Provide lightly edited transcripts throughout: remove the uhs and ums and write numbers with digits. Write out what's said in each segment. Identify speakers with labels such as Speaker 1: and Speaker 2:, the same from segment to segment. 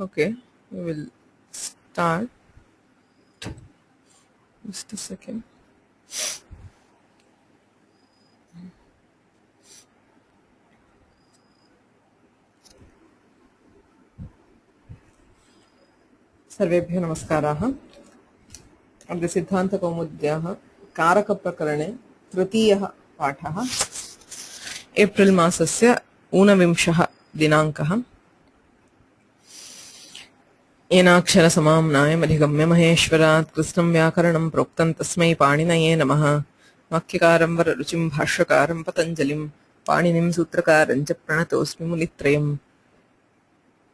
Speaker 1: Okay, we will start. Just a second. सर्वेभ्यो नमस्काराः। अद्य सिद्धान्तकौमुद्याः कारकप्रकरणे तृतीयः पाठः। एप्रिल् मासस्य 29 दिनाङ्कः। येनाक्षरसमाम्नायमधिगम्य महेश्वरात् कृत्स्नं व्याकरणं प्रोक्तं तस्मै पाणिनये नमः। वाक्यकारं वररुचिं भाष्यकारं पतञ्जलिं पाणिनिं सूत्रकारं च प्रणतोऽस्मि मुनित्रयम्।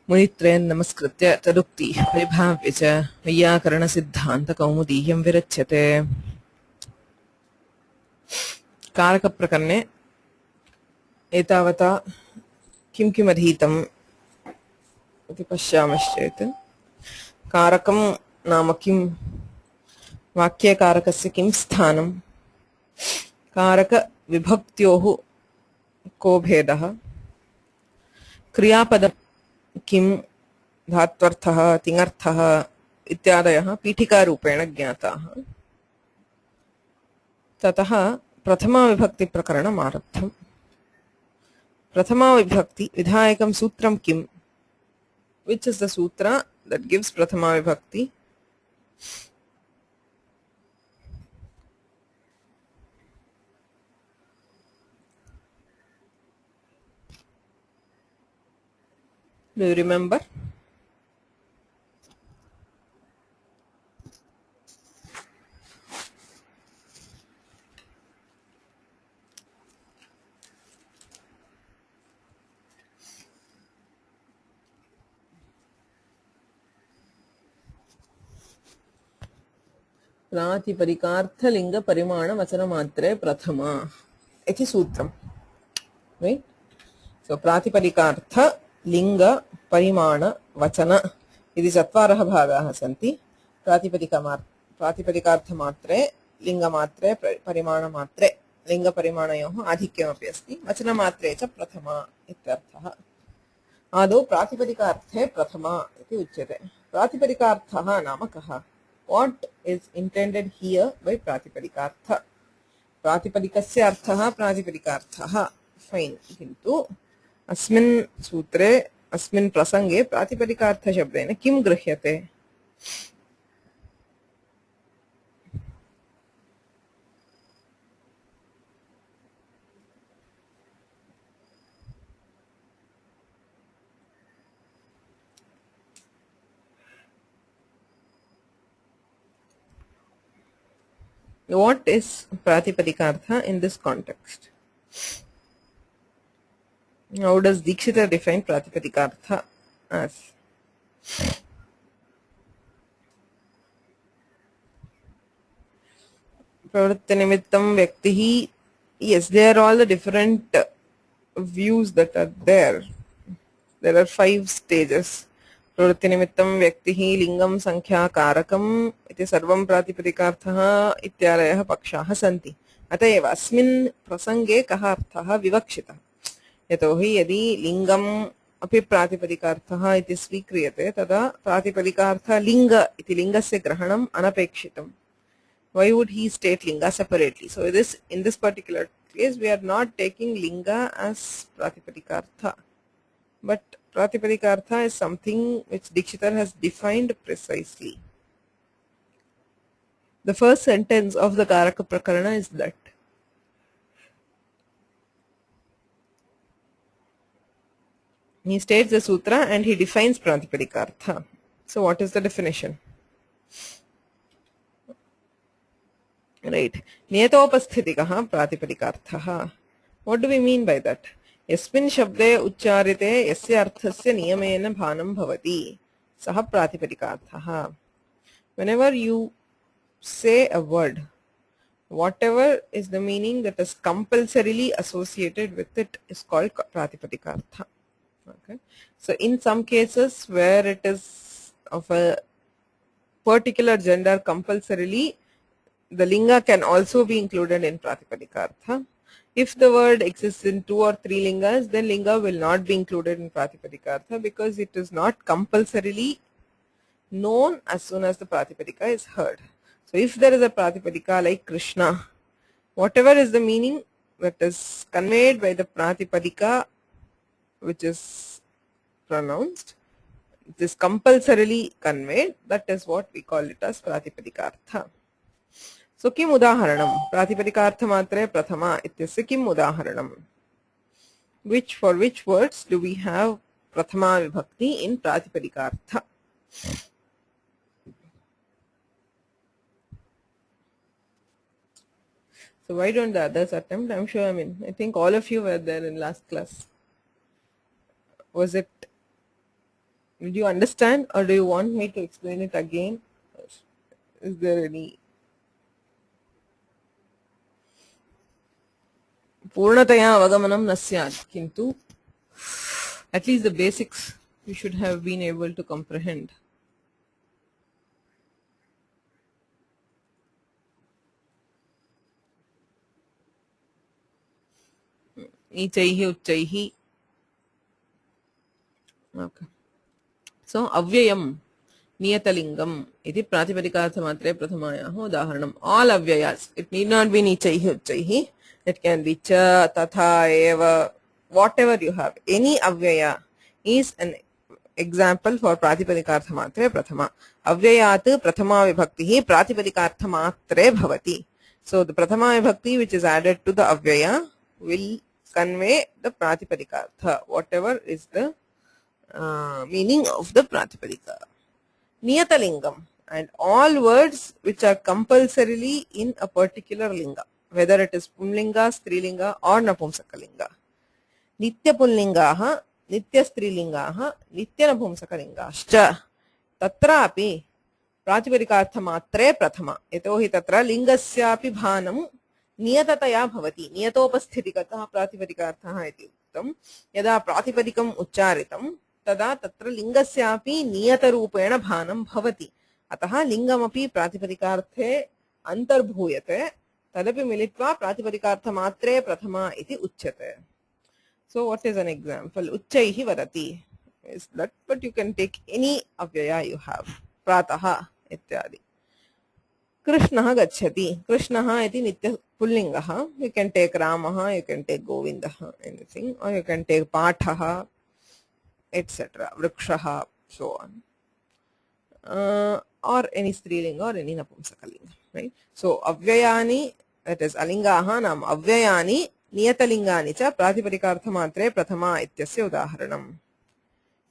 Speaker 1: मुनित्रयं नमस्कृत्य तदुक्ति परिभाव्य च वैयाकरणसिद्धान्तकौमुदीयं विरच्यते। कारकप्रकरणे एतावता किं किमधीतम् इति पश्यामश्चेत् कारकं नाम किं, वाक्ये कारकस्य किं स्थानं, कारकविभक्त्योः को भेदः, क्रियापदं किं, धात्वर्थः तिङर्थः इत्यादयः पीठिकारूपेण ज्ञाताः। ततः प्रथमाविभक्तिप्रकरणम् आरब्धम्। प्रथमाविभक्ति विधायकं सूत्रं किं, which is the sutra that gives prathama vibhakti. Do you remember? प्रातिपदिकार्थलिङ्गपरिमाणवचनमात्रे प्रथमा इति सूत्रम्, right? So प्रातिपदिकार्थ लिंग परिमाण वचन इति चत्वारः भागाः सन्ति। प्रातिपदिकार्थमात्रे लिंगमात्रे परिमाणमात्रे लिंगपरिमाणयोः आधिक्यमपि अस्ति। वचनमात्रे च प्रथमा इत्यर्थः। आदौ प्रातिपदिकार्थे प्रथमा इति उच्यते। प्रातिपदिकार्थः नाम कः? What is intended here by प्रातिपदिकार्थ? प्रातिपदिकस्य अर्थः प्रातिपदिकार्थः, फैन्। किन्तु अस्मिन् सूत्रे अस्मिन् प्रसंगे प्रातिपदिकार्थशब्देन किं गृह्यते? What is pratipadikārtha in this context? How does Dikshita define pratipadikārtha as? Pravrittinimittam vyaktihi. Yes, they are all the different views that are there. There are 5 stages. प्रवृत्तिनिमित्तं व्यक्तिः लिंगं संख्या कारकम् इति सर्वं प्रातिपदिकार्थः इत्यादयः पक्षाः सन्ति। अतः एव अस्मिन् प्रसंगे कः अर्थः विवक्षितः। यतोहि यदि लिंगम् अपि प्रातिपदिकार्थः इति स्वीक्रियते तदा प्रातिपदिकार्थ लिंग इति लिंगस्य ग्रहणम् अनपेक्षितम्। Why would he state linga separately? So in this particular case we are not taking linga as pratipadikartha, but pratipadikartha is something which Dikshitar has defined precisely. The first sentence of the Karaka Prakarana is that. He states the sutra and he defines pratipadikartha. So what is the definition? Right. Niyatopasthitikaha pratipadikaarthaha. What do we mean by that? Yasmin shabde uchcharite yasya arthasya niyamena bhanam bhavati saha pratipadikaarthaha. Whenever you say a word, whatever is the meaning that is compulsorily associated with it is called pratipadikaartha. Okay. So in some cases where it is of a particular gender compulsorily, the linga can also be included in pratipadika artha. If the word exists in 2 or 3 lingas, then linga will not be included in Pratipadika Artha because it is not compulsorily known as soon as the Pratipadika is heard. So if there is a Pratipadika like Krishna, whatever is the meaning that is conveyed by the Pratipadika which is pronounced, it is compulsorily conveyed, that is what we call it as Pratipadika Artha. So किम् उदाहरणं प्रातिपदिकार्थमात्रे प्रथमा इत्यस्य किम् उदाहरणं? For which words do we have prathama vibhakti in Pratipadika-artha? So why don't the others attempt? I'm sure, I think all of you were there in last class. Did you understand, or do you want me to explain it again? Is there any पूर्णतया अवगमनं न स्यात्, किन्तु at least the basics you should have been able to comprehend. नीचैः उच्चैः. Okay. So avyayam niyatalingam iti pratipadikaarthamatre prathamayaah udaharanam. All avyayas, it need not be nichaihi uchaihi, it can be cha, tatha, eva, whatever you have. Any avyaya is an example for pratipadikaarthamatre prathama. Avyayat prathama vibhaktihi pratipadikaarthamatre bhavati. So the prathama vibhakti which is added to the avyaya will convey the pratipadikaartha, whatever is the meaning of the Pratipadika. Niyatalingam, and all words which are compulsorily in a particular linga, whether it is Pumlinga, Strilinga or Napumsakalinga. Nitya Pullingaha, Nitya Strilingaha, Nitya Napumsakalingascha. Tatrapi Pratipadikaarthamatre prathama. Yatohi tatra lingasyapi bhanam niyatataya bhavati. Niyatopasthitigatah Pratipadikaarthaha iti uktam. Yada Pratipadikam uccaritam तदा तत्र लिंगस्यापि नियतरूपेण भानं भवति. अतः लिंगमपि प्रातिपदिकार्थे अंतर्भूयते, तदपि मिलित्वा प्रातिपदिकार्थमात्रे प्रथमा इति उच्यते. So what is an example? उच्चैः वदति is that, but you can take any avyaya you have. प्रातः इत्यादि. कृष्णः गच्छति. कृष्णः इति नित्य पुल्लिंगः. You can take रामः, you can take गोविन्दः, anything, or you can take पाठः, etc. Vrikshaha, so on. Or any strilinga or any napumsakalinga, right? So avyayani, that is alingaha nam avyayani niyatalingani cha pratipadikaarthamatre prathama ityasya udaharanam.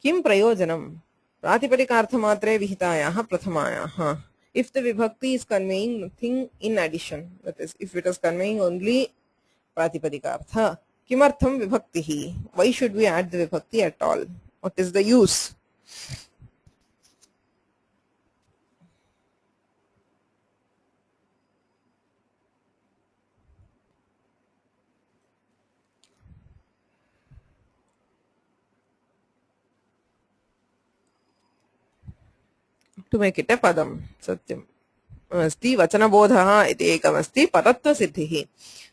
Speaker 1: Kim prayojanam pratipadikaarthamatre vihitayaha prathamayaha. If the vibhakti is conveying nothing in addition, that is, if it is conveying only pratipadikaartha, kimartham vibhaktihi? Why should we add the vibhakti at all? What is the use? To make it a padam. Satyam. Asti vachanabodhaha iti ekamasti paratva siddhihi.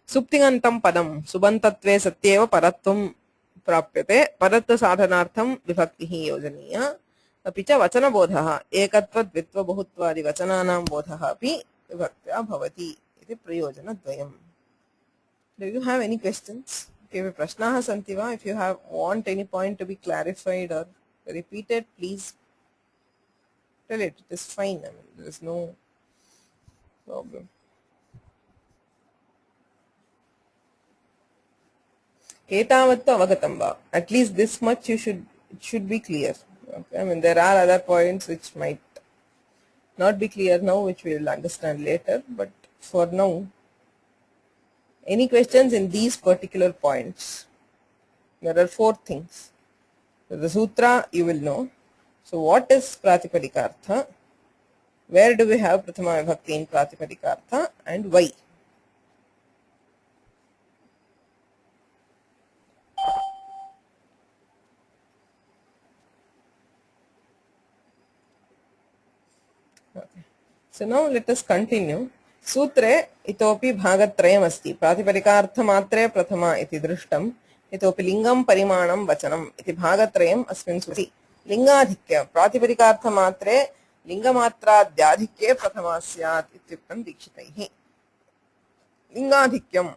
Speaker 1: Suptingantam padam subantatve satyeva paratvam प्राप्यते. परत्व साधनार्थम विभक्तिः योजनीया. अपि च वचनबोधः एकत्व द्वित्व बहुत्वादि वचनानां बोधः अपि विभक्त्या भवति इति प्रयोजनद्वयम्. Do you have any questions? If प्रश्नाः सन्ति वा? If you have want any point to be clarified or repeated, please tell it. It is fine. There is no problem. एतावत्तु अवगतं वा? At least this much it should be clear. Okay? There are other points which might not be clear now, which we will understand later, but for now, any questions in these particular points? There are 4 things. So the sutra you will know. So what is Pratipadika-artha? Where do we have Prathama Vibhakti in Pratipadika-artha and why? Okay. So now let us continue. सूत्रे इतोपि भागत्रयमस्ति प्रातिपदिकार्थमात्रे प्रथमा इति दृष्टम् इतोपि लिंगं परिमाणं वचनम् इति भागत्रयम् अस्मिन् सूत्रे लिंगाधिक्य प्रातिपदिकार्थमात्रे लिंगमात्राद्याधिक्ये प्रथमा स्यात् इत्युक्तं दीक्षितैः लिंगाधिक्यं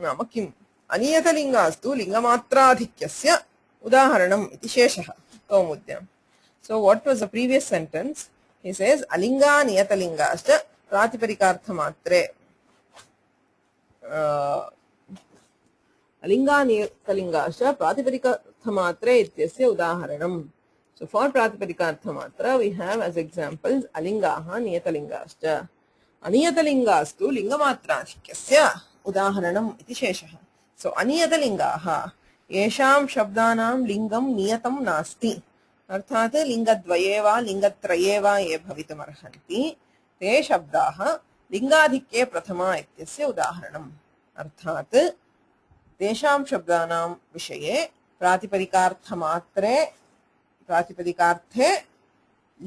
Speaker 1: नाम किम् अनियतलिंगास्तु लिंगमात्राधिक्यस्य उदाहरणम् इति शेषः कौमुद्यां so what was the previous sentence he says alinga niyatalingascha प्रातिपदिकार्थमात्रे alinga niyatalingascha प्रातिपदिकार्थमात्रे इत्यस्य उदाहरणम् so for प्रातिपदिकार्थमात्रा we have as examples alingaha niyatalingascha अनियतलिंगास्तु लिंगमात्राधिक्यस्य उदाहरणम् इति शेषः सो अनियतलिंगाः येषां शब्दानां लिंगं नियतं नास्ति अर्थात् लिंगद्वये वा लिंगत्रये वा ये भवितुमर्हन्ति ते शब्दाः लिंगाधिक्ये प्रथमा इत्यस्य उदाहरणम् अर्थात् तेषां शब्दानां विषये प्रातिपदिकार्थे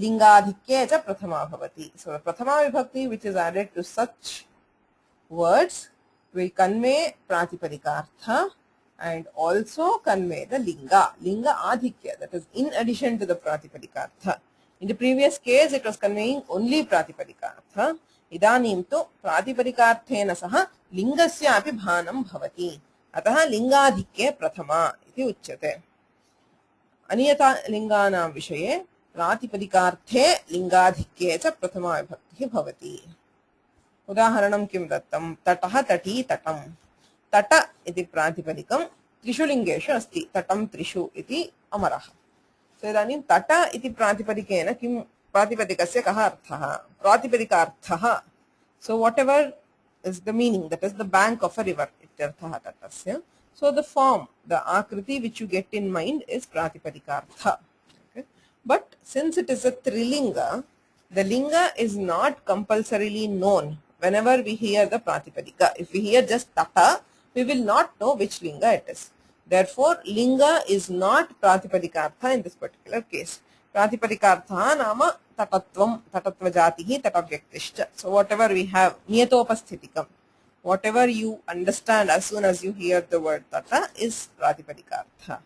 Speaker 1: लिंगाधिक्ये च प्रथमा भवति so the prathama vibhakti which is added to such words will convey pratipadikārtha and also convey the linga adhikya that is in addition to the pratipadikārtha in the previous case it was conveying only pratipadikārtha idanim tu pratipadikārthena saha lingasya api bhanam bhavati atah lingadhikye prathama iti uchyate aniyata linganam vishaye प्रातिपदिकार्थे लिंगाधिक्ये च प्रथमा विभक्तिः भवति उदाहरणं किं दत्तं तटः तटी तटं तट इति प्रातिपदिकं त्रिषु लिंगेषु अस्ति तटं त्रिषु इति अमरः सो इदानीं तट इति प्रातिपदिकेन किं प्रातिपदिकस्य कः अर्थः प्रातिपदिकार्थः so whatever is the meaning that is the bank of a river इत्यर्थः तटस्य सो द फॉर्म द आकृति which you get in mind is प्रातिपदिकार्थ but since it is a trilinga the linga is not compulsorily known whenever we hear the pratipadika if we hear just tata we will not know which linga it is therefore linga is not pratipadikārtha in this particular case pratipadikārtha nama tatatvam tatatva jatihi tatavyaktischa so whatever we have niyatopasthhitikam whatever you understand as soon as you hear the word tata is pratipadikārtha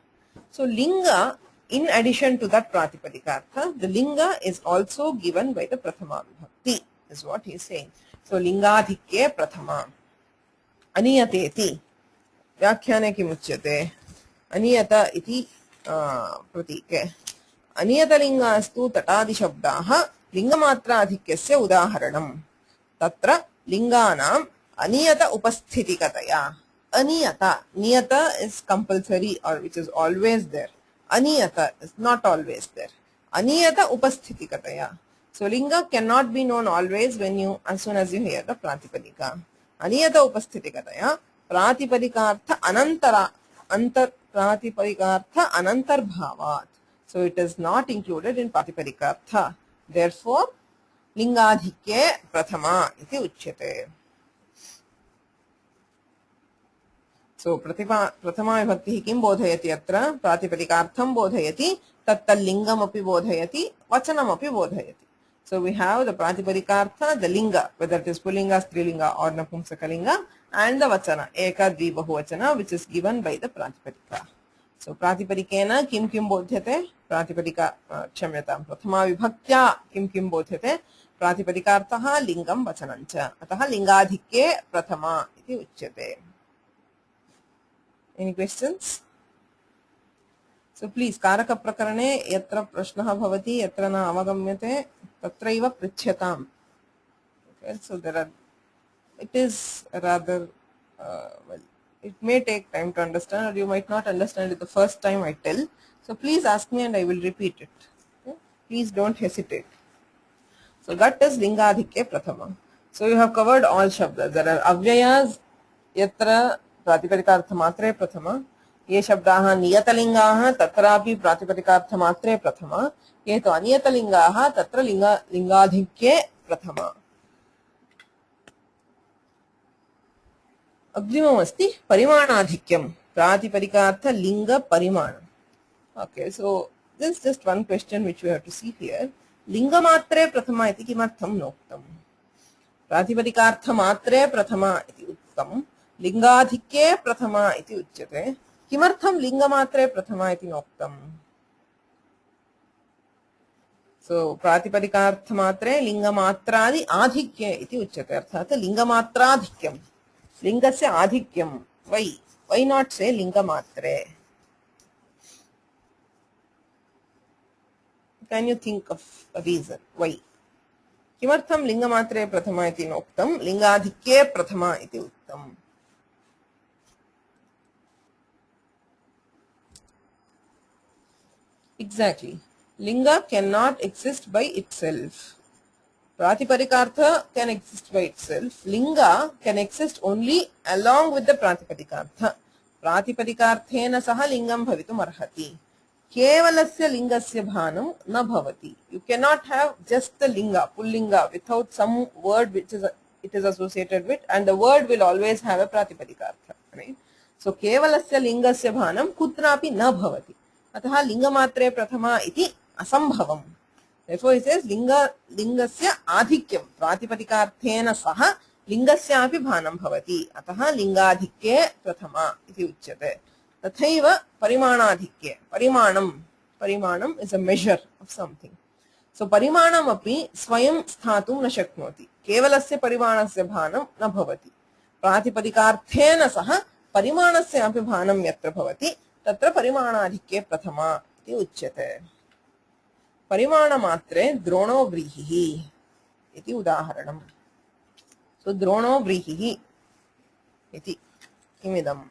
Speaker 1: so linga in addition to that pratipadikārtha, the linga is also given by the prathama vibhakti, is what he is saying. So, lingadhikye prathama. Aniyateti. Vyakhyane kimuchyate. Aniyata iti pratike. Aniyata lingastu tatadi shabdaha lingamatra adhikyasya udaharanam. Tatra linganam aniyata upasthhitikataya. Aniyata. Niyata is compulsory or which is always there. Aniyata is not always there. Aniyata upasthhitikataya. So linga cannot be known always when you as soon as you hear the pratipadika. Aniyata upasthhitikataya pratipadikārtha anantara pratipadikārtha anantar bhavat. So it is not included in pratipadikārtha. Therefore lingadhikye prathama iti uchyate. So prathama vibhakti kim bodhayati atra pratipadikārtham bodhayati tattallingam api bodhayati vachanam api bodhayati. So we have the pratipadikārtha, the linga, whether it is pullinga, strilinga or napumsakalinga, and the vachana, eka dvi bahuvachana, which is given by the pratipadika. So pratipadikena kim bodhyate, pratipadika kshamyatam prathama vibhaktya kim bodhyate, pratipadikārtha lingam vachanancha, ataha lingadhikye prathama iti uchyate. Any questions? So please, कारक प्रकरणे यत्र प्रश्नः भवति यत्र न अवगम्यते तत्रैव पृच्छ्यताम्. Okay, so there are. It is rather well. It may take time to understand, or you might not understand it the first time I tell. So please ask me, and I will repeat it. Okay? Please don't hesitate. So that is lingadhikye prathama. So you have covered all shabdas. There are avyayas yatra प्रातिपदिकार्थमात्रे प्रथमा ये शब्दाः नियतलिंगाः तत्रापि प्रातिपदिकार्थमात्रे प्रथमा ये तो अनियतलिंगाः तत्र लिंगाधिक्ये प्रथमा. अग्रिममस्ति परिमाणाधिक्यं प्रातिपदिकार्थ लिंग परिमाणम्. Okay, so this is just one question which we have to see here. लिंगमात्रे प्रथमा इति किमर्थं नोक्तम्? प्रातिपदिकार्थमात्रे प्रथमा इति उक्तं लिंगाधिक्ये प्रथमा इति उच्यते किमर्थं लिंगमात्रे प्रथमा इति नोक्तम् सो प्रातिपदिकार्थमात्रे लिंगमात्रादि आधिक्ये इति उच्यते अर्थात् लिंगमात्राधिक्यं लिंगस्य आधिक्यं why not say लिंगमात्रे can you think of a reason why किमर्थं लिंगमात्रे प्रथमा इति नोक्तं लिंगाधिक्ये प्रथमा इति उक्तम् exactly linga cannot exist by itself pratipadikārtha can exist by itself linga can exist only along with the pratipadikārtha pratipadikārthena saha lingam bhavitum arhati kevalasya lingasya bhanam na bhavati you cannot have just the linga pullinga without some word which is it is associated with and the word will always have a pratipadikārtha right so kevalasya lingasya bhanam kutrapi na bhavati अतः लिंगमात्रे प्रथमा इति असंभवम् therefore it says लिंगस्य आधिक्यं प्रातिपदिकार्थेन सह लिंगस्यापि भानं भवति अतः लिंगाधिक्ये प्रथमा इति उच्यते तथैव परिमाणाधिक्ये परिमाणं is a measure of something so परिमाणम् अपि स्वयं स्थातुं न शक्नोति केवलस्य परिमाणस्य भानं न भवति प्रातिपदिकार्थेन सह परिमाणस्य अपि भानं यत्र भवति तत्र परिमाणाधिक्ये प्रथमा इति उच्यते परिमाणमात्रे द्रोणो व्रीहिः इति उदाहरणम् सो द्रोणो व्रीहिः इति किमिदम्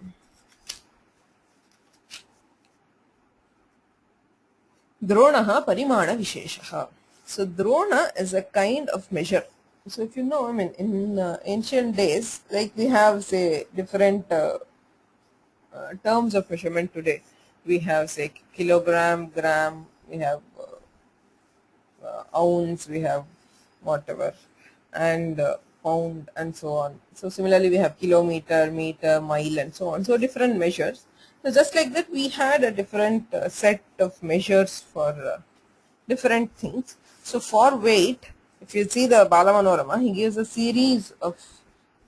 Speaker 1: द्रोणः परिमाणविशेषः so drona is a kind of measure so if you know I mean in ancient days like we have say different terms of measurement today we have say kilogram gram we have ounce we have whatever and pound and so on so similarly we have kilometer meter mile and so on so different measures so just like that we had a different set of measures for different things so for weight if you see the Balamanorama he gives a series of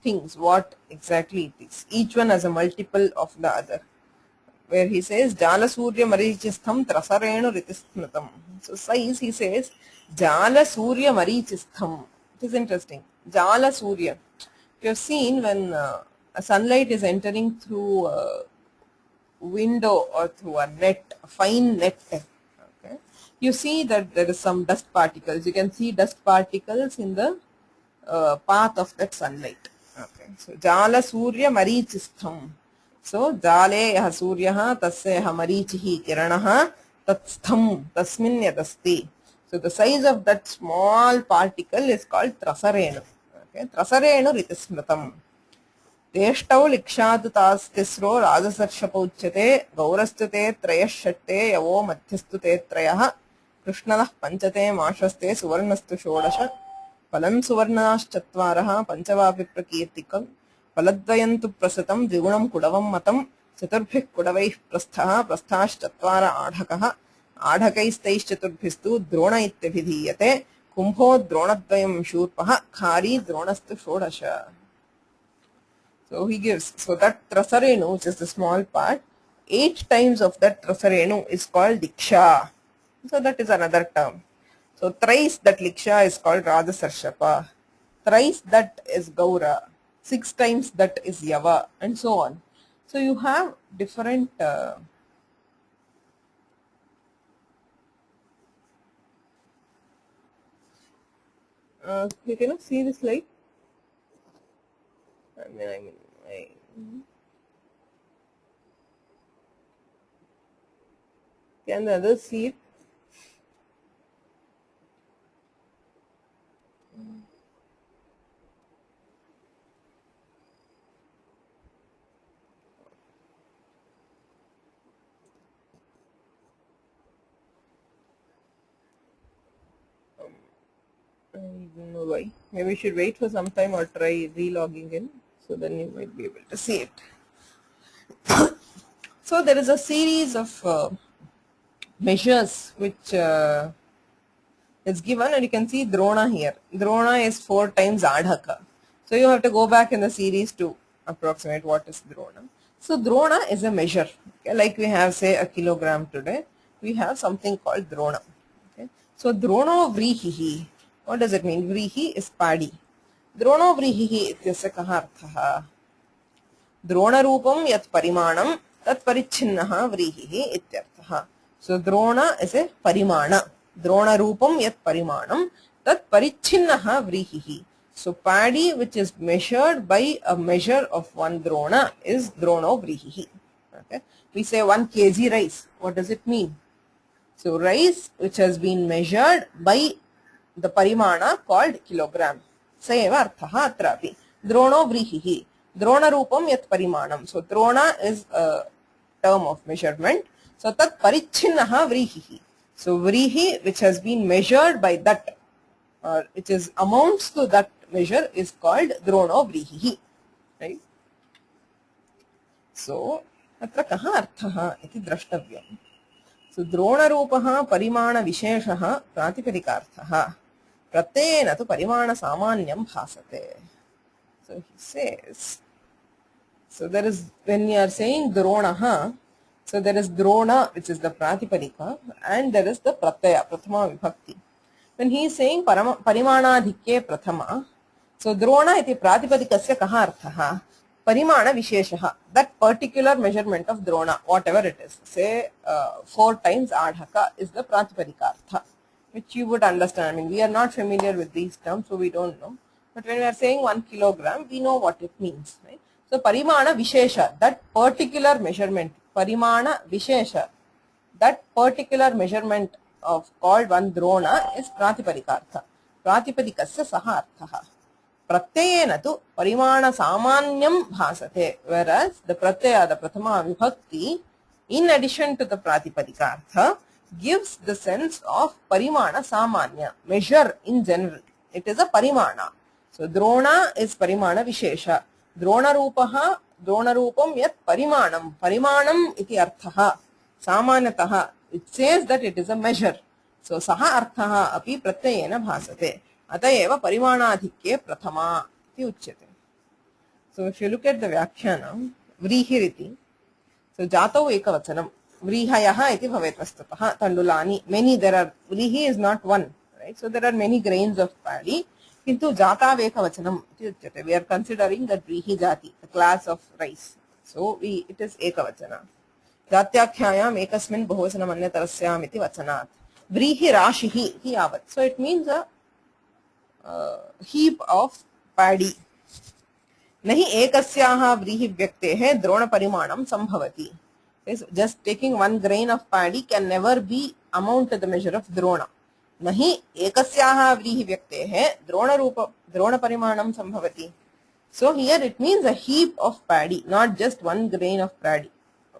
Speaker 1: things what exactly it is each one has a multiple of the other where he says jala surya marichistham trasarenu ritisthnatam so size he says jala surya marichistham it is interesting jala surya you have seen when a sunlight is entering through a window or through a net a fine net okay you see that there is some dust particles you can see dust particles in the path of that sunlight okay so jala surya marichistham so jale yah suryah tasya yah marichihi kiranah tatstham tasmin yadasti so the size of that small particle is called trasarenu okay trasarenu ritismratam तेष्टौ लिक्षादुतास्तिस्रो राजसर्षपौच्यते गौरस्तुते त्रयश्षट्टे यवो मध्यस्तुते त्रयः कृष्णलः पञ्चते माशस्ते सुवर्णस्तु षोडश फलं सुवर्णाश्चत्वारः पञ्चवापि प्रकीर्तिकम् फलद्वयं तु प्रसृतं द्विगुणं कुडवं मतं चतुर्भिः कुडवैः प्रस्थः प्रस्थाश्चत्वार आढकः आढकैस्तैश्चतुर्भिस्तु द्रोण इत्यभिधीयते कुम्भो द्रोणद्वयं शूर्पः खारी द्रोणस्तु षोडश So he gives, so that trasarenu, which is the small part, 8 times of that trasarenu is called diksha. So that is another term. So thrice that liksha is called radhasarshapa. Thrice that is gaura. 6 times that is yava and so on. So you have different you cannot see this slide? Can the others see it? I don't know why. Maybe we should wait for some time or try re-logging in. So then you might be able to see it. So there is a series of measures which It's given, and you can see Drona here. Drona is 4 times Adhaka. So you have to go back in the series to approximate what is Drona. So Drona is a measure. Okay? Like we have, say, a kilogram today, we have something called Drona. Okay? So Drono Vrihihi. What does it mean? Vrihi is paddy. Drono Vrihihi ityasya kaha arthaha. द्रोणरूपं यत् परिमाणं तत् परिच्छिन्नः व्रीहिः इत्यर्थः. So drona is a parimana. द्रोणरूपं यत् परिमाणं तत् परिच्छिन्नः व्रीहिः. So paddy which is measured by a measure of 1 drona is drono vrihihi. Okay. We say 1 kg rice. What does it mean? So rice which has been measured by the parimana called kilogram. Saeva arthaha atrapi. Drono vrihihi. Drona rupam yat parimanam. So drona is a term of measurement. So tat parichhinnaha vrihihi. So vrihi which has been measured by that, or which is amounts to that measure, is called drono vrihihi. Right? So atra kaha arthaha iti drashtavyam. So drona rupaha parimana visheshaha pratipadikaarthaha. Pratyena tu parimana samanyam bhasate. So he says, so there is, when you are saying dronaha, so there is drona which is the pratipadika, and there is the pratyaya, prathama vibhakti. When he is saying parimanadhikke prathama, so drona iti pratipadikasya kaha arthaha? Parimana visheshaha, that particular measurement of drona, whatever it is, say 4 times adhaka is the pratipadika, which you would understand. I mean, we are not familiar with these terms, so we don't know. But when we are saying 1 kilogram, we know what it means, right? So parimana vishesha, that particular measurement, parimana vishesha, that particular measurement of called 1 drona is pratipadika. Pratipadikasya saha arthaha. Pratyayena tu parimana samanyam bhasate, whereas the pratyaya, the prathama vibhakti, in addition to the pratipadika, gives the sense of parimana samanya, measure in general. It is a parimana. So drona is parimana vishesha. Drona rupaha, drona rupam yat parimanam. Parimanam iti arthaha. Samanyataha. It says that it is a measure. So saha arthaha api pratyayena bhasate. Atayeva parimanadhikke prathama iti uchyate. So if you look at the vyakhyana, vrihiriti. So jatau ekavachanam. Vrihayaha iti bhavet vastataha. Tandulani. Many there are. Vrihi is not one. Right? So there are many grains of paddy. Kintu jata ekavachanam. We are considering the vrihi jati, the class of rice. So it is ekavachana. Jatyakhyayam ekasmin bahuvachanam anyatarasyaam iti vachanat. Vrihi rashihi iti yavat. So it means a heap of paddy. Nahi ekasyaha vrihi vyaktehe drona parimanam sambhavati. Just taking 1 grain of paddy can never be amount to the measure of drona. Nahi ekasyaha vrihi vyaktehe drona parimanam sambhavati. So here it means a heap of paddy, not just 1 grain of paddy.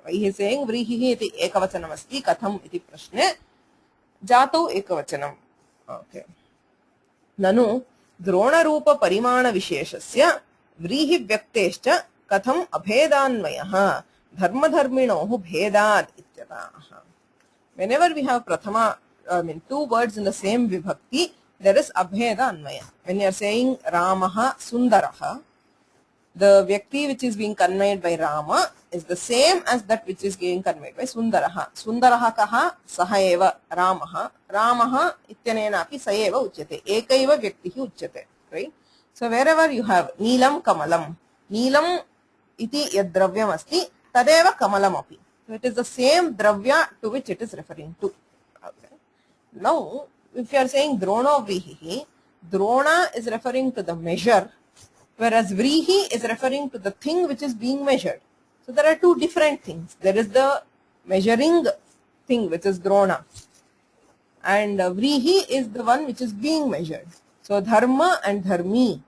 Speaker 1: He is saying vrihihi iti ekavachanam asti katham iti prashne jatau ekavachanam. Okay. Nanu drona rupa parimana visheshasya vrihi vyaktescha katham abhedanvayaha dharma dharminohu bhedad ityataha. Whenever we have prathama, 2 words in the same vibhakti, there is abheda anvaya. When you are saying Ramaha Sundaraha, the vyakti which is being conveyed by Rama is the same as that which is being conveyed by Sundaraha. Sundaraha kaha sahaeva Ramaha. Ramaha ityanena api saeva uchyate. Ekaiva vyaktihi uchyate. Right? So wherever you have Neelam Kamalam, Neelam iti yad dravyam asti, tadeva Kamalam api. So it is the same dravya to which it is referring to. Okay. Now, if you are saying drono vrihihi, drona is referring to the measure, whereas vrihi is referring to the thing which is being measured. So there are 2 different things. There is the measuring thing which is drona, and vrihi is the one which is being measured. So dharma and dharmi.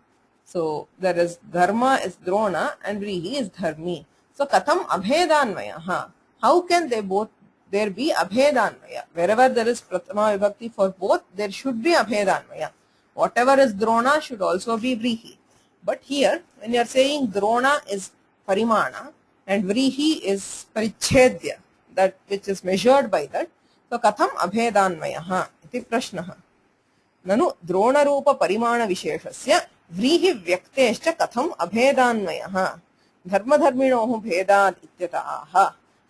Speaker 1: So there is dharma is drona and vrihi is dharmi. So katham abhedanvayaha. How can they both there be abhedanvaya? Wherever there is prathama vibhakti for both, there should be abhedanvaya. Whatever is drona should also be vrihi. But here, when you are saying drona is parimana and vrihi is parichedya, that which is measured by that, so katham abhedanvayaha iti prashnaha. ननु द्रोणरूपपरिमाणविशेषस्य व्रीहिव्यक्तेश्च कथम् अभेदान्वयः धर्मधर्मिणोः भेदात् इत्यतः.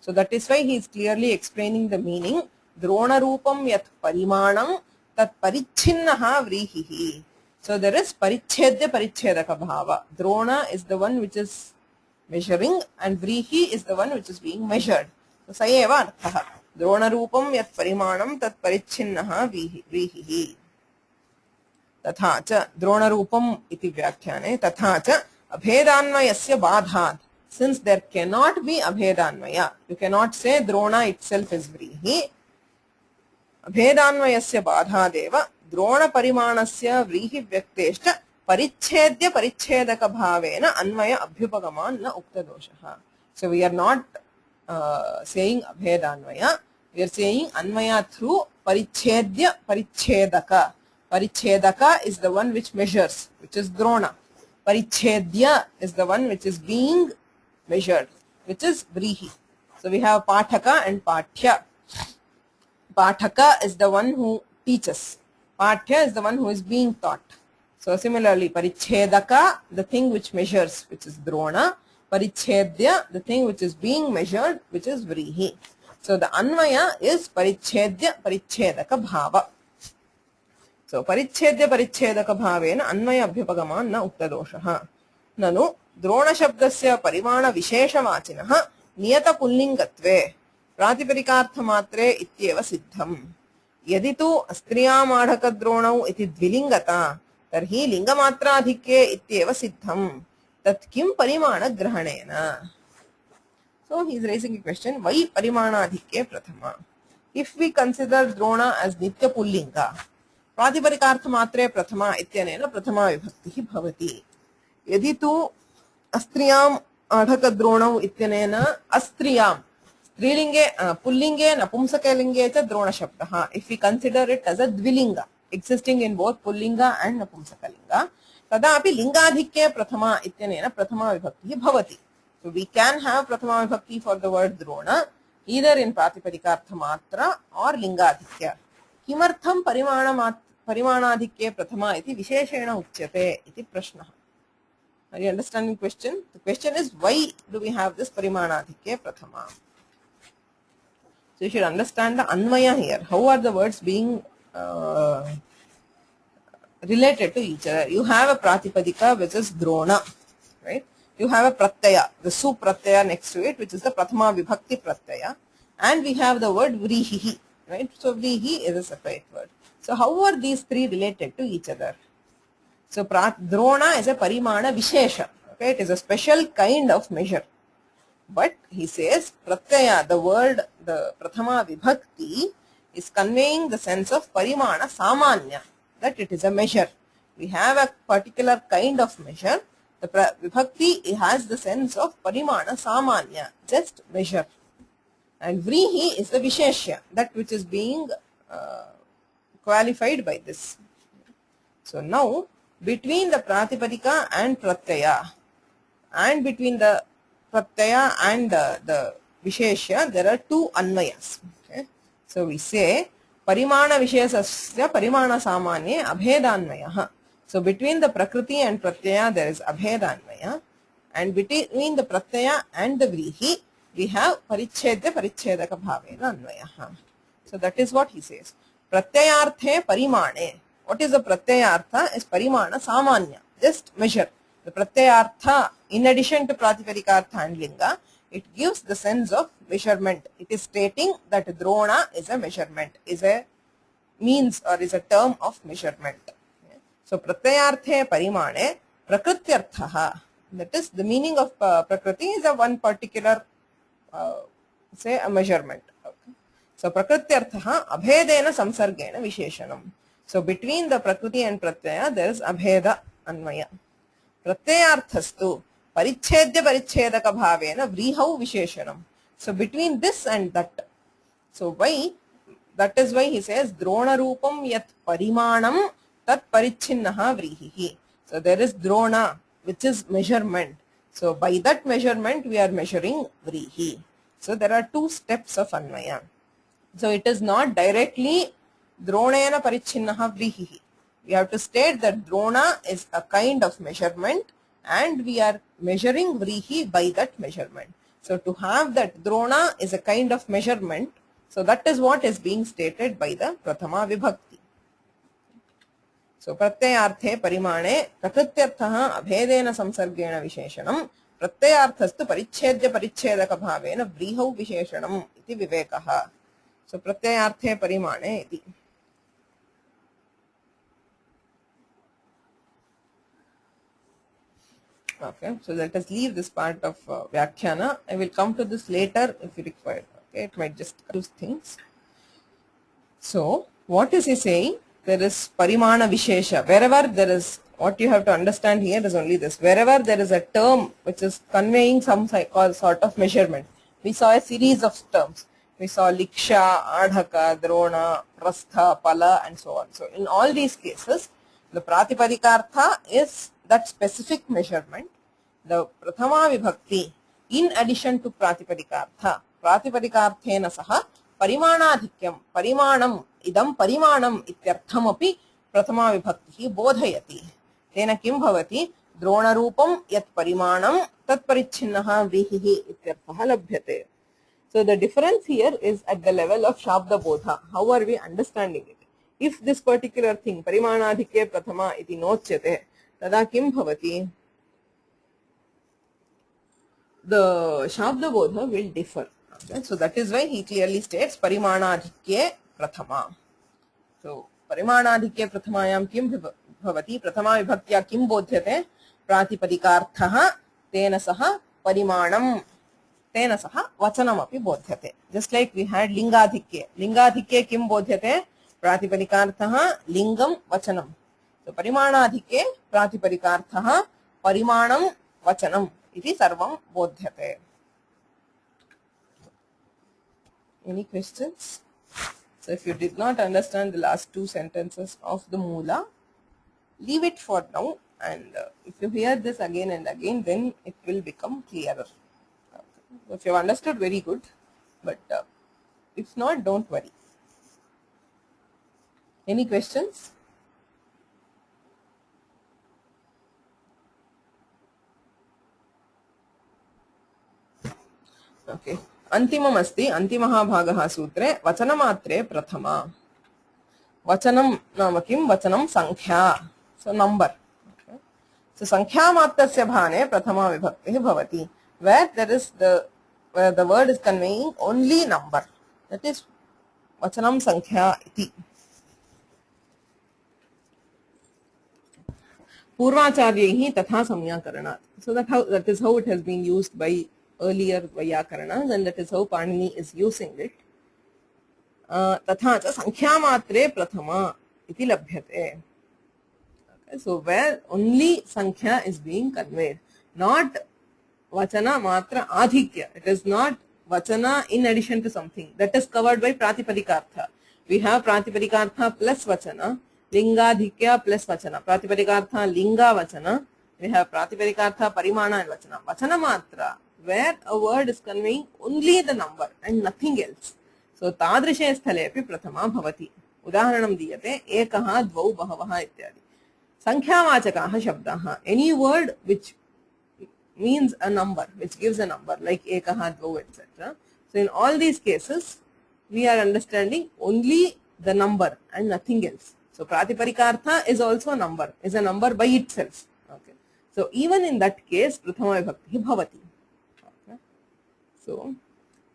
Speaker 1: So that is why he is clearly explaining the meaning. Dronarupam yat parimanam tat parichinnaha vrihihi. So there is parichedya parichedaka bhava. Drona is the one which is measuring and vrihi is the one which is being measured. So sayeva arthaha. Dronarupam yat parimanam tat parichinnaha vrihihi. तथा च द्रोणरूपम इति व्याख्याने तथा च अभेदान्वयस्य बाधात्. Since there cannot be abhedanvaya, you cannot say drona itself is vrihi. Abhedanvayasya badhadeva drona parimanasya vrihi vyakteshcha parichedya parichedaka bhavena anvaya abhyupagaman na ukta doshaha. So we are not saying abhedanvaya, we are saying anvaya through parichedya parichedaka. Parichedaka is the one which measures, which is drona. Parichedya is the one which is being measured, which is vrihi. So we have pathaka and pathya. Pathaka is the one who teaches. Pathya is the one who is being taught. So similarly, parichedaka, the thing which measures, which is drona. Parichedya, the thing which is being measured, which is vrihi. So the anvaya is parichedya parichedaka bhava. So parichedya parichedaka bhavena anvaya abhyupagaman na ukta doshaha. Nanu Drona शब्दस्य परिमाण विशेषवाचिनः नियत पुल्लिङ्गत्वे प्रातिपदिकार्थमात्रे इत्येव सिद्धम्. यदि तु स्त्रियाम् आढकद्रोणौ इति द्विलिङ्गता तर्हि लिङ्गमात्राधिक्ये इत्येव सिद्धम्. तत् किं परिमाणग्रहणेन? So he is raising a question, why परिमाणाधिक्ये Prathama? If we consider drona as nitya pullinga, प्रातिपदिकार्थमात्रे प्रथमा इत्यनेन प्रथमा विभक्तिः भवति. यदि तु अस्त्रियाम् आढकद्रोणौ इत्यनेन अस्त्रियाम् स्त्रीलिङ्गे पुल्लिङ्गे नपुंसकलिङ्गे च द्रोणशब्दः. If we consider it as a dvilinga existing in both pullinga and napumsakalinga, तदापि लिङ्गाधिक्ये प्रथमा इत्यनेन प्रथमा विभक्तिः भवति. So we can have prathama vibhakti for the word drona either in pratipadikaarthamatra or lingadhikya. Kimartham parimanadhikye prathama iti visheshena uchyate iti prashna. Are you understanding the question? The question is, why do we have this parimanadhikye prathama? So you should understand the anvaya here. How are the words being related to each other? You have a pratipadika which is drona, right? You have a pratyaya, the su pratyaya next to it, which is the prathama vibhakti pratyaya, and we have the word vrihi, right? So vrihi is a separate word. So how are these three related to each other? So drona is a parimana vishesha, okay? It is a special kind of measure. But he says pratyaya, the word, the prathama vibhakti, is conveying the sense of parimana samanya, that it is a measure. We have a particular kind of measure. The vibhakti has the sense of parimana samanya, just measure. And vrihi is the visheshya, that which is being qualified by this. So now, between the pratipadika and pratyaya, and between the pratyaya and the visheshya, there are two anvayas. Okay? So we say parimana vishesasya parimana samanye abhedanvayah. So between the prakriti and pratyaya there is abhedanvaya, and between the pratyaya and the vrihi we have parichedya parichedaka bhavena anvayah. So that is what he says. Pratyayarthe parimane. What is the pratyayartha? Is parimana samanya, just measure. The pratyayartha, in addition to pratipadika and linga, it gives the sense of measurement. It is stating that drona is a measurement, is a means or is a term of measurement. So pratyayarthe parimane prakrityarthaha, that is the meaning of prakriti is a one particular say a measurement. Okay. So prakrityarthaha abhedena samsargena visheshanam. So between the prakriti and pratyaya there is abheda anvaya. Pratyayarthastu parichedya parichedaka bhavena vrihau visheshanam. So between this and that, so why, that is why he says drona rupam yat parimanam tat parichinnaha vrihihi. So there is drona, which is measurement. So by that measurement we are measuring vrihi. So there are two steps of anvaya. So it is not directly dronena parichinnaha vrihihi. We have to state that Drona is a kind of measurement and we are measuring Vrihi by that measurement. So to have that Drona is a kind of measurement, so that is what is being stated by the Prathama Vibhakti. So pratyayarthe parimane prakrityarthaha abhedena samsargena visheshanam pratyayarthastu parichedya parichedaka bhavena vrihau visheshanam iti vivekaha. So pratyayarthe parimane iti. Okay, so let us leave this part of Vyakhyana. I will come to this later if you require. Okay, it might just confuse things. So, what is he saying? There is Parimana Vishesha. Wherever there is, what you have to understand here is only this. Wherever there is a term which is conveying some sort of measurement. We saw a series of terms. We saw Liksha, Adhaka, Drona, Prastha, Pala and so on. So, in all these cases, the Pratipadikartha is that specific measurement. The Prathama Vibhakti, in addition to Pratipadikartha, Pratipadikarthena saha Parimanadhikyam, Parimanam, idam Parimanam ityarthamapi Prathama Vibhakti bodhayati. Tena kim bhavati Drona Rupam yat Parimanam tat parichinnaha vrihihi ityarthaha labhyate. So the difference here is at the level of Shabda Bodha. How are we understanding it? If this particular thing, Parimanadhikye Prathama iti nochyate, tada kim bhavati? The Shabda Bodha will differ. Okay? So that is why he clearly states Parimanadhikye Prathama. So Parimanadhikye Prathamayam kim bhavati? Prathama vibhaktya kim bodhyate? Pratipadikaarthaha tena saha Parimanam tena saha Vachanam api bodhyate. Just like we had Lingadhikye. Lingadhikye kim bodhyate? Pratipadikaarthaha Lingam Vachanam. So Parimanadhikye Pratipadikaarthaha Parimanam Vachanam. Iti sarvam bodhyate. Any questions? So if you did not understand the last two sentences of the Moola, leave it for now, and if you hear this again and again, then it will become clearer. Okay. If you have understood, very good, but if not, don't worry. Any questions? Okay. Antimam asti, antimaha bhagaha sutre, vachanamatre prathama. Vachanam nama kim? Vachanam sankhya. So number. Okay. So sankhya matrasya bhane prathama vibhakti bhavati. Where there is where the word is conveying only number. That is vachanam sankhya iti. Purvacharyehi tatha samyakarana. So that is how it has been used by earlier Vyakaranas, and that is how Panini is using it. Tatha cha sankhya matre prathama iti labhyate. Okay, so where only sankhya is being conveyed, not vachana matra adhikya. It is not vachana in addition to something. That is covered by Pratipadikartha. We have Pratipadikartha plus vachana, Lingadhikya plus vachana. Pratipadikartha linga vachana. We have Pratipadikartha parimana and vachana. Vachana matra, where a word is conveying only the number and nothing else. So tadrishe sthale api prathama bhavati. Udaharanam diyate ekaha dvau bahavaha ityadi. Sankhya-vachakaha shabdaha. Any word which means a number, which gives a number, like ekaha, dvau, etc. So in all these cases, we are understanding only the number and nothing else. So Pratipadikartha is also a number, is a number by itself. Okay. So even in that case, Prathama Vibhakti bhavati. Okay. So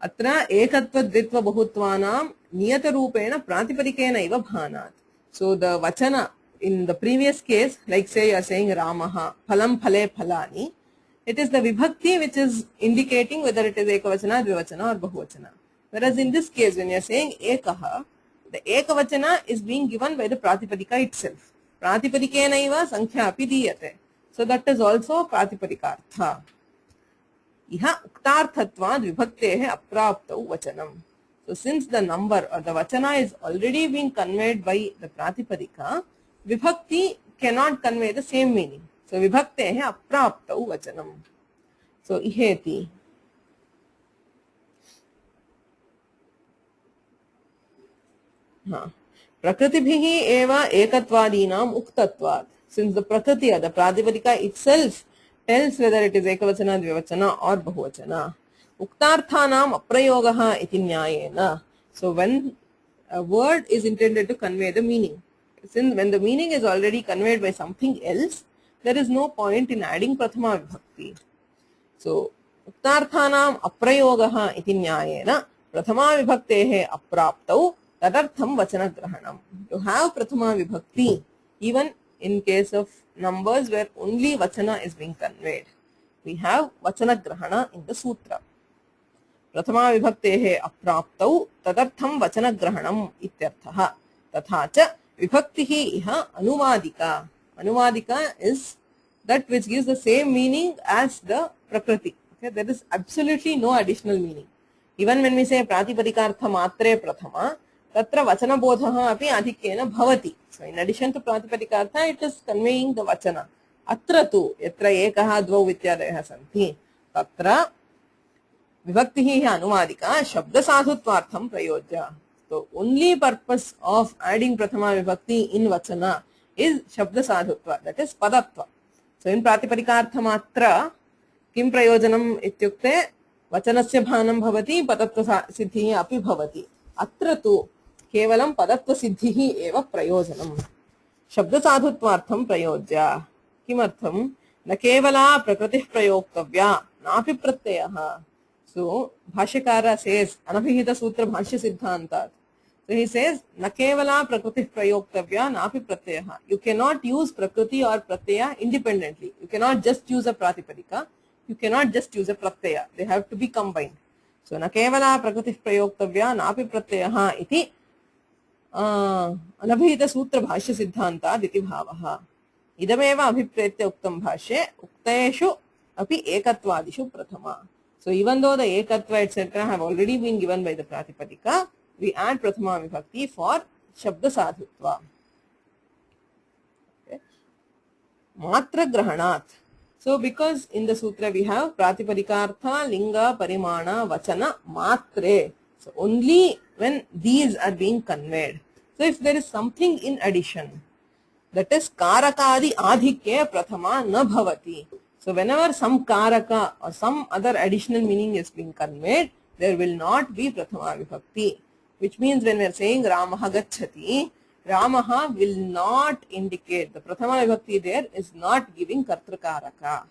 Speaker 1: atra ekatva dvitva bahutvanam niyata rupena pratipadikena iva bhanat. So the vachana in the previous case, like say you are saying Ramaha, phalam phale phalani, it is the vibhakti which is indicating whether it is ekavachana, dvivachana or bahuvachana. Whereas in this case, when you are saying ekaha, the ekavachana is being given by the pratipadika itself. Pratipadikena iva sankhya api diyate. So that is also pratipadika. Iha uktarthatvad vibhaktehe apraptau vachanam. So since the number or the vachana is already being conveyed by the pratipadika, vibhakti cannot convey the same meaning. So vibhaktehe apraptau vachanam. So iheti. प्रकृतिभिः एव एकत्वादीनाम् उक्तत्वात्. Since the prakriti, the pratipadika itself tells whether it is ekavachana, dvivachana or bahuvachana. Uktarthanam aprayogaha iti nyayena. So when a word is intended to convey the meaning, since when the meaning is already conveyed by something else, there is no point in adding prathama vibhakti. So uktarthanam aprayogaha iti nyayena prathama vibhaktehe apraptau tadartham vachana grahanam. To have prathama vibhakti even in case of numbers where only vachana is being conveyed, we have vachana grahana in the sutra. प्रथमा विभक्तेः अप्राप्तौ तदर्थं वचनग्रहणम् इत्यर्थः. तथा च विभक्तिः इह अनुवादिका. Anuvadika is that which gives the same meaning as the prakriti. Okay, there is absolutely no additional meaning. Even when we say pratipadikārtha matre prathama, tatra vachana bodhaha api adhikyena bhavati. So in addition to pratipadikārtha, it is conveying the vachana. Atra tu yatra ekaha dvau ityadayah santi. Tatra विभक्ति ही अनुवादिका शब्द साधुत्वार्थम प्रयोज्य. So only purpose of adding prathama vibhakti in vachana is shabda sadhutva, that is padatva. So in pratipadikārtha matra kim prayojanam ityukte vachanasya bhanam bhavati padatva siddhihi api bhavati. Atra tu kevalam padatva siddhihi eva prayojanam. Shabda sadhutvartham prayojya. Kimartham na kevala prakriti prayoktavya napi pratyayah. So Bhashyakara says Anabhihita Sutra Bhashya Siddhantat. So he says na kevala prakriti prayoktavya napi pratyaya. You cannot use prakriti or pratyaya independently. You cannot just use a pratipadika. You cannot just use a pratyaya. They have to be combined. So na kevala prakriti prayoktavya napi pratyaya iti Anabhihita Sutra Bhashya Siddhantat iti bhavaha. Idameva abhiprete uktam bhashye ukteshu api ekatvadishu prathama. So even though the ekatva etc. have already been given by the pratipadika, we add prathama vibhakti for shabda sadhutva. Okay. Matra grahanat. So because in the sutra we have pratipadikārtha, linga, parimana, vachana, matre. So only when these are being conveyed. So if there is something in addition, that is karakadi adhikya prathama na bhavati. So whenever some karaka or some other additional meaning is being conveyed, there will not be prathama vibhakti. Which means when we are saying Ramaha gacchati, Ramaha will not indicate, the prathama vibhakti there is not giving kartrakaraka.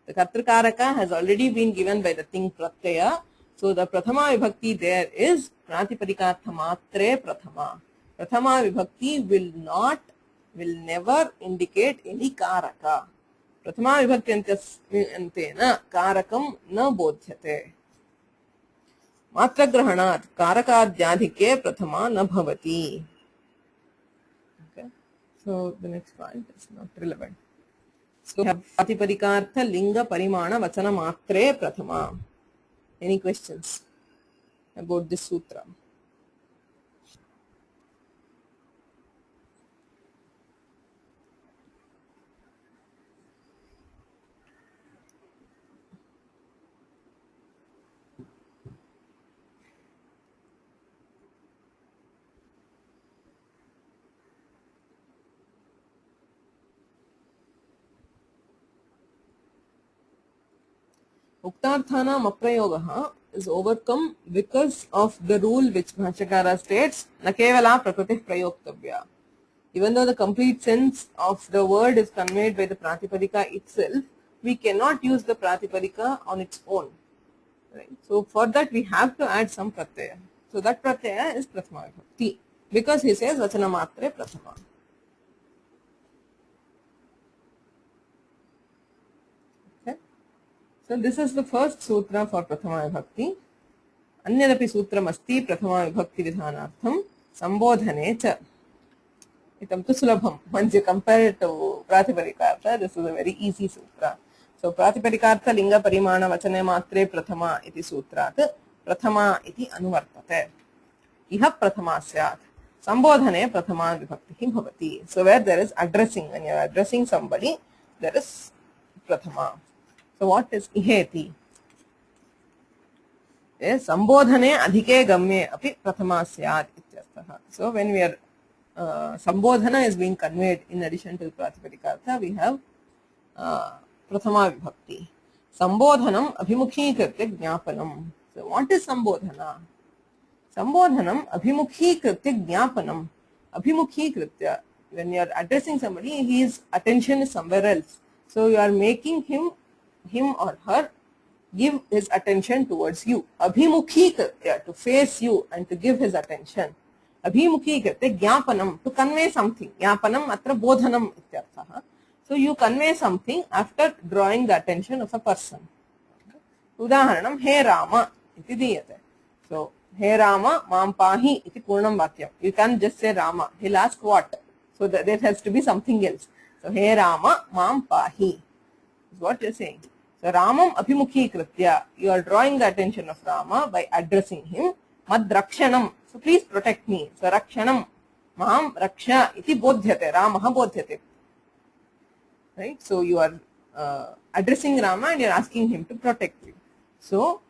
Speaker 1: The kartrakaraka has already been given by the thing pratyaya. So the prathama vibhakti there is pratipadikārtha matre prathama. Prathama vibhakti will never indicate any karaka. प्रथमा विभक्ति अन्तेन कारकं न बोध्यते. मात्रग्रहणात् कारकाद्याधिके प्रथमा न भवति. Okay, so the next point is not relevant. So we have pratipadikārtha linga parimana vachana matre prathama. Any questions about this sutra? Uktarthanam aprayogaha is overcome because of the rule which Bhashyakara states, na kevala prakriti prayoktavya. Even though the complete sense of the word is conveyed by the pratipadika itself, we cannot use the pratipadika on its own. Right? So for that we have to add some pratyaya. So that pratyaya is prathama vibhakti, because he says vachana matre prathama. So this is the first sutra for Prathama Vibhakti. Anyadapi sutram asti Prathama Vibhakti vidhanartham sambodhane cha. Itam tu sulabham. Once you compare it to Pratipadikārtha, this is a very easy sutra. So Pratipadikārtha linga parimana vachane matre prathama iti sutrat prathama iti anuvartate. Iha prathama syat. Sambodhane prathama vibhakti bhavati. So where there is addressing, when you are addressing somebody, there is prathama. So what is iheti? Sambodhane adhike gamye api prathama syat ityartha. So when we are Sambodhana is being conveyed in addition to the Pratipadika, we have Prathama Vibhakti. Sambodhanam abhimukhikritya jnapanam. So what is Sambodhana? Sambodhanam abhimukhikritya jnapanam. Abhimukhikritya. When you are addressing somebody, his attention is somewhere else. So you are making him or her give his attention towards you. Abhimukhikritya, to face you and to give his attention. Abhimukhikritya jnapanam, to convey something. Jnapanam atra bodhanam ityarthaha. So you convey something after drawing the attention of a person. Udaharanam, He Rama iti diyate. So, He Rama mam pahi iti purnam vakyam. You can't just say Rama. He'll ask what? So there has to be something else. So, He Rama mam pahi is what you're saying. So, Ramam abhimukhi kritya. You are drawing the attention of Rama by addressing him. Mad rakshanam. So, please protect me. So, rakshanam mam raksha iti bodhyate. Ramaha bodhyate. Right? So, you are addressing Rama and you are asking him to protect you. So,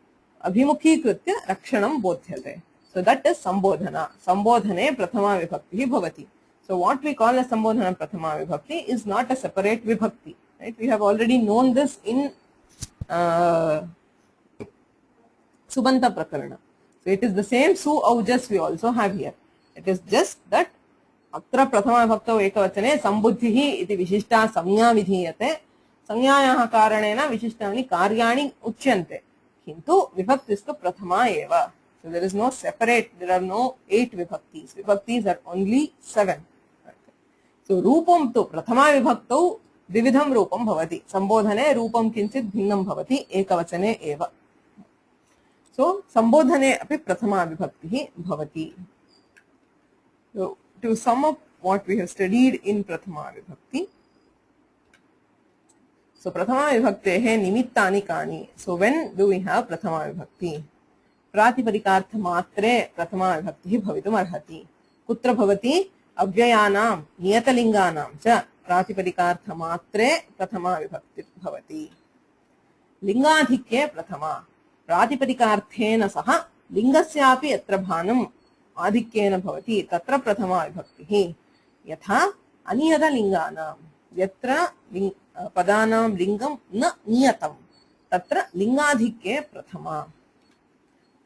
Speaker 1: abhimukhi kritya rakshanam bodhyate. So, that is Sambodhana. Sambodhane prathama vibhakti bhavati. So, what we call as Sambodhana prathama vibhakti is not a separate vibhakti. Right? We have already known this in Subanta Prakarana. So, it is the same Su Aujas we also have here. It is just that Atra Prathama Vibhakta Ekavachane Sambuddhihi iti Vishishta Samya Vidhiyate Samyayaha Karanena Vishishtani Karyani Uchyante Kintu Vibhaktistu Prathama Eva. So there is no separate, there are no 8 Vibhaktis. Vibhaktis are only 7. So Rupam tu Prathama Vibhaktau Dividham Rupam Bhavati. Sambodhane Rupam Kinchit Bhinnam Bhavati Ekavachane Eva. So Sambodhane api Prathama Vibhaktihi Bhavati. So to sum up what we have studied in Prathama Vibhakti. So Prathama Vibhaktehe nimittani kani. So when do we have Prathama Vibhakti? Pratipadikārtha matre Prathama Vibhaktihi bhavitum arhati. Kutra bhavati avyayanam niyatalinganam cha Pratipadikārtha matre Prathama Vibhakti bhavati. Lingadhikye Prathama. Pratipadikārthena saha lingasyapi atra bhanam आधिक्येन भवति तत्र प्रथमा विभक्तिः यथा अनियत लिंगानां यत्र पदानां लिंगं न नियतं तत्र लिंगाधिक्ये प्रथमा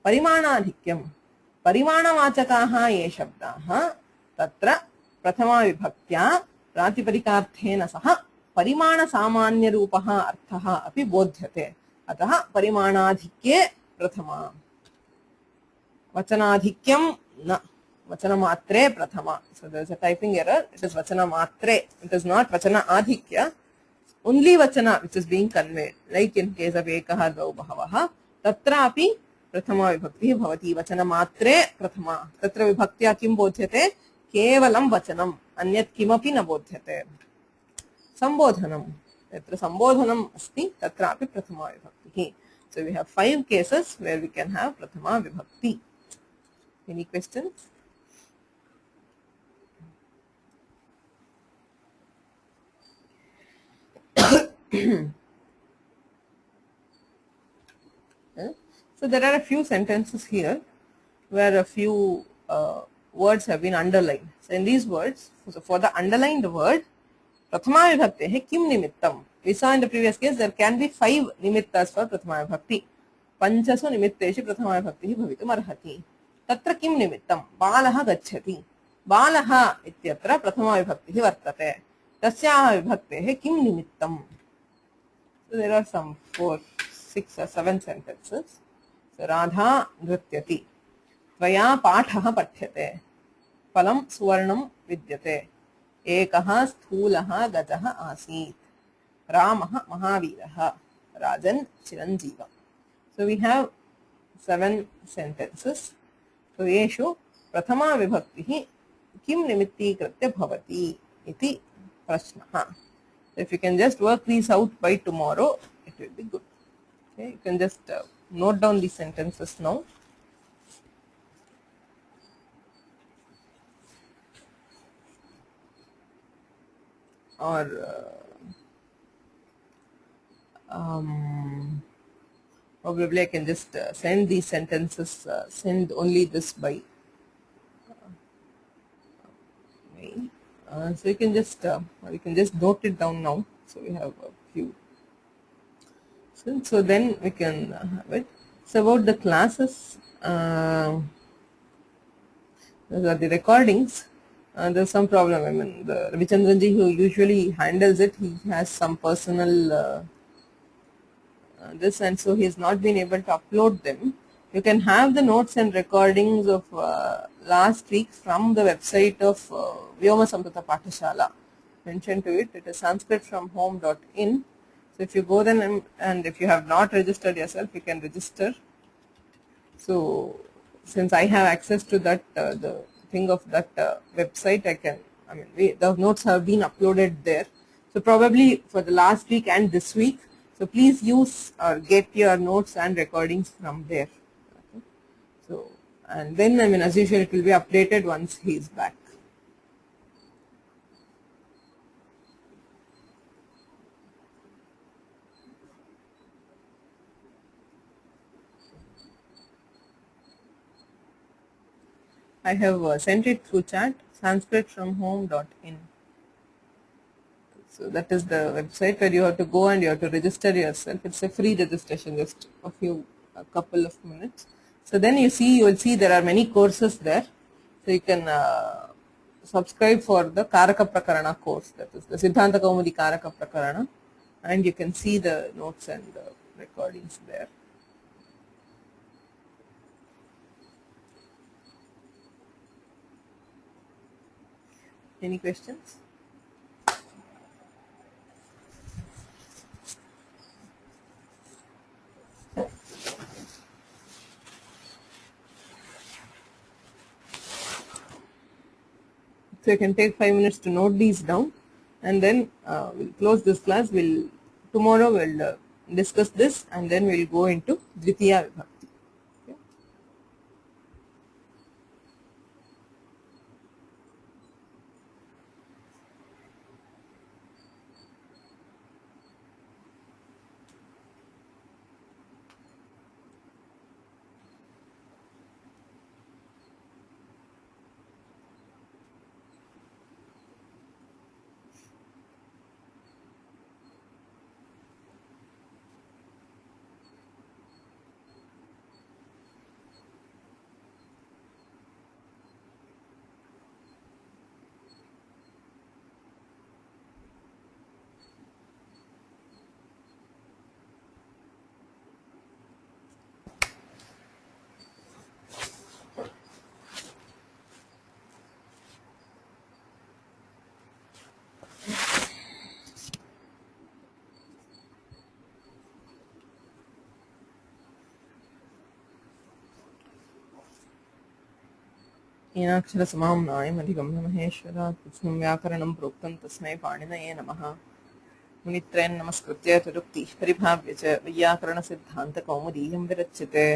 Speaker 1: परिमाणाधिक्यं परिमाणवाचकाः ये शब्दाः तत्र प्रथमा विभक्त्या प्रातिपदिकार्थेन सह परिमाणसामान्यरूपः अर्थः अपि बोध्यते अतः परिमाणाधिक्ये प्रथमा वचनाधिक्यं न vachana matre prathama. So there is a typing error. It is vachana matre. It is not vachana adhikya. Only vachana which is being conveyed. Like in case of ekaha dvau bahavaha. Tatra api prathama vibhakti bhavati. Vachana matre prathama. Tatra vibhaktya kim bodhyate? Kevalam vachanam. Anyat kimapi na bodhyate. Sambodhanam. Tatra sambodhanam asti. Tatra api prathama vibhakti. So we have 5 cases where we can have prathama vibhakti. Any questions? So there are a few sentences here where a few words have been underlined. So in these words, so for the underlined word, Prathama Vibhakti kim nimittam. We saw in the previous case there can be 5 nimittas for Prathama Vibhakti. Panchasu nimitteshu Prathama Vibhakti bhavitum arhati. Tatra kim nimittam. Balaha gacchati. Balaha ityatra Prathama Vibhakti vartate. Tasyaha Vibhaktehe kim nimittam. So there are some 4, 6 or 7 sentences. So Radha nrityati. Tvaya pathaha pathyate. Palam suvarnam vidyate. Ekaha sthulaha gajaha asit. Ramaha mahaviraha. Rajan chiranjiva. So we have 7 sentences. So yeshu prathama vibhaktihi kim nimitti kritya bhavati iti prashnaha. So if you can just work these out by tomorrow, it will be good. Okay, you can just note down these sentences now. Or probably I can just send these sentences, send only this by So you can just note it down now. So we have a few. So then we can have it. So about the classes, the recordings, there's some problem. I mean, the Ravichandranji who usually handles it, he has some personal this, and so he has not been able to upload them. You can have the notes and recordings of last week from the website of Vyoma Samrita Pathashala. Mentioned to it, it is sanskritfromhome.in. So if you go then and if you have not registered yourself, you can register. So since I have access to that the thing of that website, the notes have been uploaded there. So probably for the last week and this week. So please use or get your notes and recordings from there. Okay. So and then as usual, it will be updated once he is back. I have sent it through chat, sanskritfromhome.in. So that is the website where you have to go and you have to register yourself. It's a free registration, just a couple of minutes. So then you will see there are many courses there. So you can subscribe for the Karaka Prakarana course, that is the Siddhanta Kaumudi Karaka Prakarana, and you can see the notes and recordings there. Any questions? So you can take 5 minutes to note these down, and then we'll close this class. Tomorrow we'll discuss this, and then we'll go into Dvitiya Vibhakti. Okay. येनाक्षरसमां नायमधिगम्य महेश्वरात् कृत्स्नं व्याकरणं प्रोक्तं तस्मै पाणिनये नमः। मुनित्रयं नमस्कृत्य तदुक्तिः परिभाव्य च वैयाकरणसिद्धान्तकौमुदीयं विरच्यते।